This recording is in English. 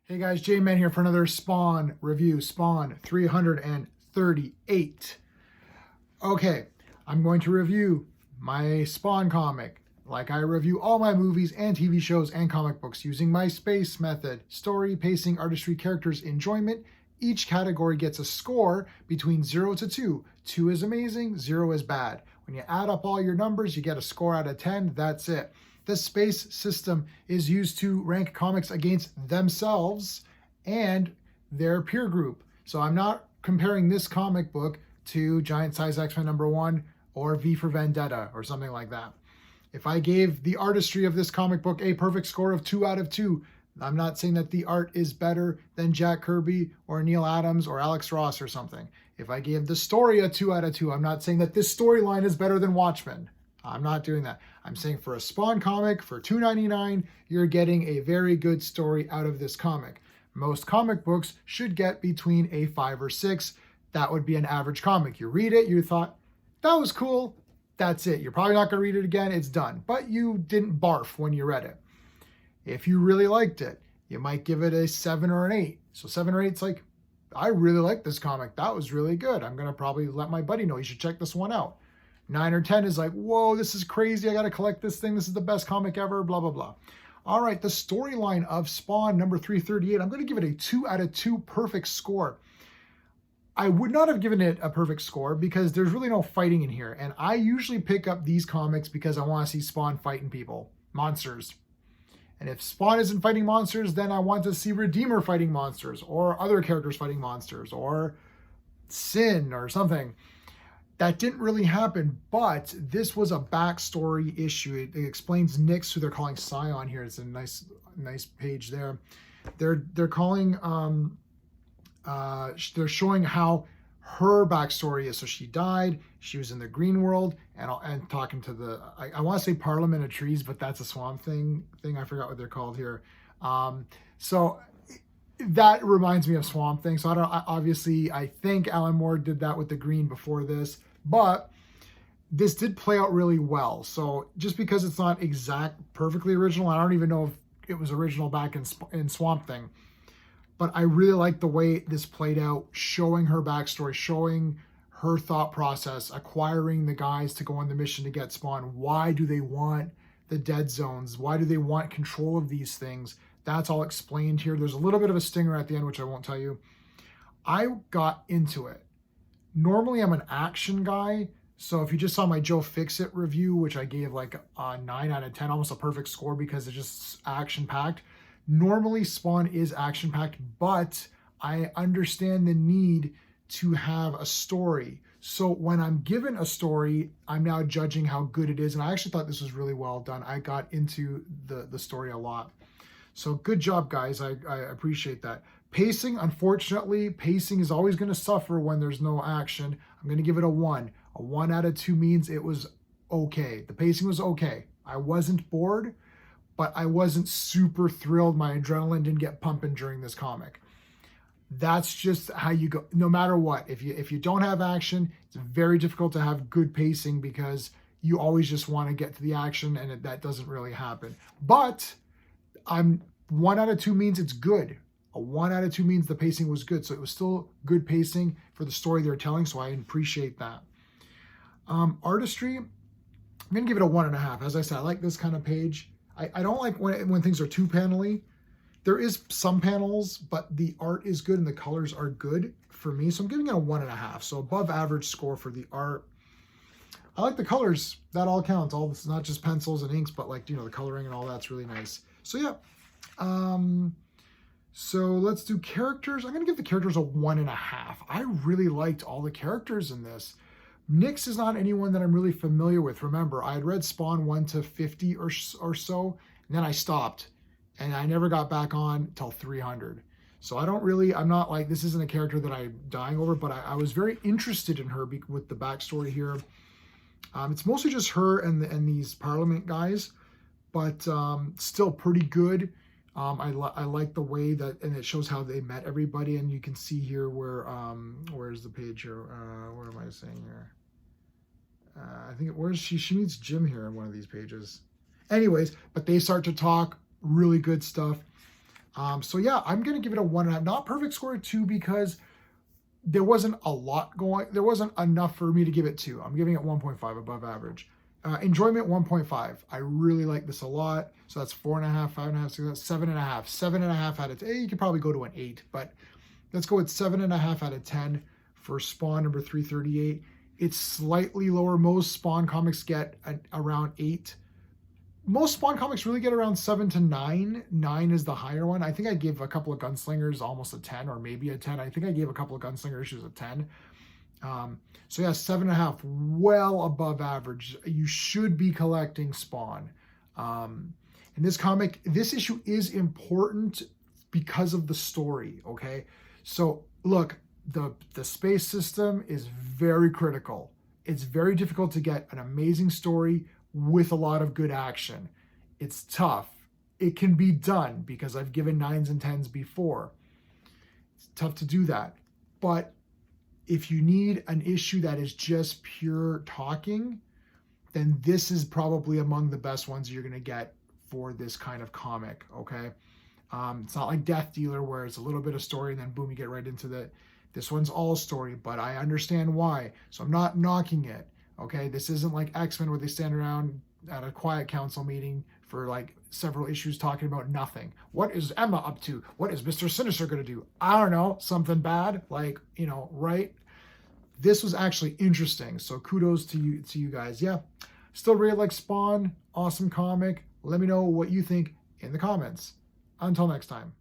Hey guys, J-Man here for another Spawn review, Spawn 338. Okay, I'm going to review my Spawn comic, like I review all my movies and TV shows and comic books using my space method. Story, pacing, artistry, characters, enjoyment. Each category gets a score between 0 to 2. 2 is amazing, 0 is bad. When you add up all your numbers, you get a score out of 10, that's it. The space system is used to rank comics against themselves and their peer group. So I'm not comparing this comic book to Giant Size X-Men #1 or V for Vendetta or something like that. If I gave the artistry of this comic book a perfect score of 2 out of 2, I'm not saying that the art is better than Jack Kirby or Neil Adams or Alex Ross or something. If I gave the story a 2 out of 2, I'm not saying that this storyline is better than Watchmen. I'm not doing that. I'm saying for a Spawn comic, for $2.99, you're getting a very good story out of this comic. Most comic books should get between a 5 or 6. That would be an average comic. You read it, you thought, that was cool, that's it. You're probably not going to read it again, it's done. But you didn't barf when you read it. If you really liked it, you might give it a 7 or an 8. So 7 or 8 is like, I really like this comic. That was really good. I'm going to probably let my buddy know. You should check this one out. 9 or 10 is like, whoa, this is crazy. I got to collect this thing. This is the best comic ever, blah, blah, blah. All right, the storyline of Spawn number 338, I'm going to give it a 2 out of 2 perfect score. I would not have given it a perfect score because there's really no fighting in here. And I usually pick up these comics because I want to see Spawn fighting people, monsters. And if Spawn isn't fighting monsters, then I want to see Redeemer fighting monsters or other characters fighting monsters or Sin or something. That didn't really happen, but this was a backstory issue. It explains Nyx, who they're calling Scion here. It's a nice page there. They're calling, they're showing how her backstory is. So she died, she was in the green world, and talking to the, I want to say Parliament of Trees, but that's a Swamp Thing. I forgot what they're called here. So that reminds me of Swamp Thing. So I think Alan Moore did that with the green before this, but this did play out really well. So just because it's not perfectly original, I don't even know if it was original back in Swamp Thing, but I really like the way this played out, showing her backstory, showing her thought process, acquiring the guys to go on the mission to get Spawn. Why do they want the dead zones? Why do they want control of these things? That's all explained here. There's a little bit of a stinger at the end, which I won't tell you. I got into it. Normally, I'm an action guy. So if you just saw my Joe Fixit review, which I gave like a 9 out of 10, almost a perfect score because it's just action-packed. Normally, Spawn is action-packed, but I understand the need to have a story. So when I'm given a story, I'm now judging how good it is. And I actually thought this was really well done. I got into the story a lot. So good job, guys. I appreciate that. Pacing, unfortunately, pacing is always going to suffer when there's no action. I'm going to give it a 1. A 1 out of 2 means it was okay. The pacing was okay. I wasn't bored, but I wasn't super thrilled. My adrenaline didn't get pumping during this comic. That's just how you go. No matter what, if you don't have action, it's very difficult to have good pacing because you always just want to get to the action, and that doesn't really happen. But 1 out of 2 means it's good. A 1 out of 2 means the pacing was good. So it was still good pacing for the story they're telling. So I appreciate that. Artistry, I'm going to give it a 1.5. As I said, I like this kind of page. I don't like when things are too panely. There is some panels, but the art is good and the colors are good for me. So I'm giving it a 1.5. So above average score for the art. I like the colors. That all counts. All this, not just pencils and inks, but like, the coloring and all that's really nice. So yeah. So let's do characters. I'm going to give the characters a 1.5. I really liked all the characters in this. Nyx is not anyone that I'm really familiar with. Remember, I had read Spawn 1 to 50 or so, and then I stopped. And I never got back on till 300. So I'm not like, this isn't a character that I'm dying over, but I was very interested in her with the backstory here. It's mostly just her and these Parliament guys, but still pretty good. I like the way that, and it shows how they met everybody, and you can see here where's the page here? What am I saying here? I think she meets Jim here in one of these pages. Anyways, but they start to talk, really good stuff. So yeah, I'm gonna give it a 1.5. Not perfect score 2 because there wasn't a lot going. There wasn't enough for me to give it 2. I'm giving it 1.5, above average. Enjoyment 1.5. I really like this a lot. So that's 4.5, 5.5, 6, 7.5. 7.5 out of 10. You could probably go to an 8, but let's go with 7.5 out of 10 for Spawn number 338. It's slightly lower. Most Spawn comics get around 8. Most Spawn comics really get around 7 to 9. 9 is the higher one. I think I gave a couple of Gunslingers almost a 10, or maybe a 10. I think I gave a couple of Gunslinger issues a 10. So yeah, 7.5, well above average. You should be collecting Spawn. In this comic, this issue is important because of the story, okay? So look, the space system is very critical. It's very difficult to get an amazing story with a lot of good action. It's tough. It can be done because I've given 9s and 10s before. It's tough to do that. But if you need an issue that is just pure talking, then this is probably among the best ones you're going to get for this kind of comic, okay? It's not like Death Dealer where it's a little bit of story and then boom, you get right into the... This one's all story, but I understand why. So I'm not knocking it, okay? This isn't like X-Men where they stand around at a quiet council meeting for like several issues talking about nothing. What is Emma up to? What is Mr. Sinister going to do? I don't know, something bad, like, you know, right? This was actually interesting, so kudos to you guys. Yeah, still really like Spawn. Awesome comic. Let me know what you think in the comments. Until next time.